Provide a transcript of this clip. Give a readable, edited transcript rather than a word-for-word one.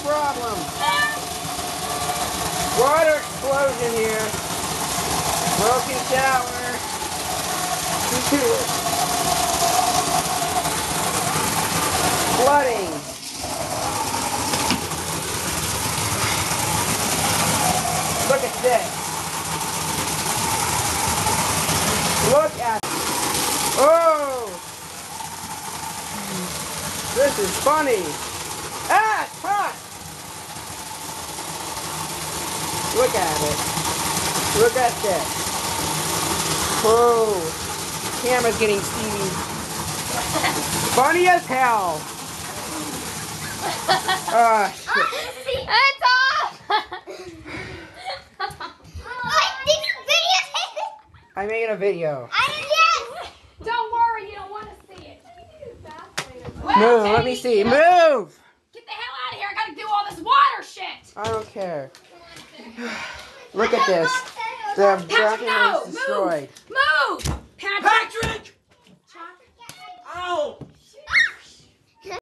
problem? Water explosion here. Broken shower. Flooding. Look at this. Look at. Oh! This is funny. Ah, it's hot. Look at it. Look at this. Oh, camera's getting steamy. Funny as hell. Shit. It's off. I made a video. Don't worry, you don't want to see it. Move, let me see. Move! Get the hell out of here. I gotta do all this water shit. I don't care. Look at this. The bracket is destroyed. Move!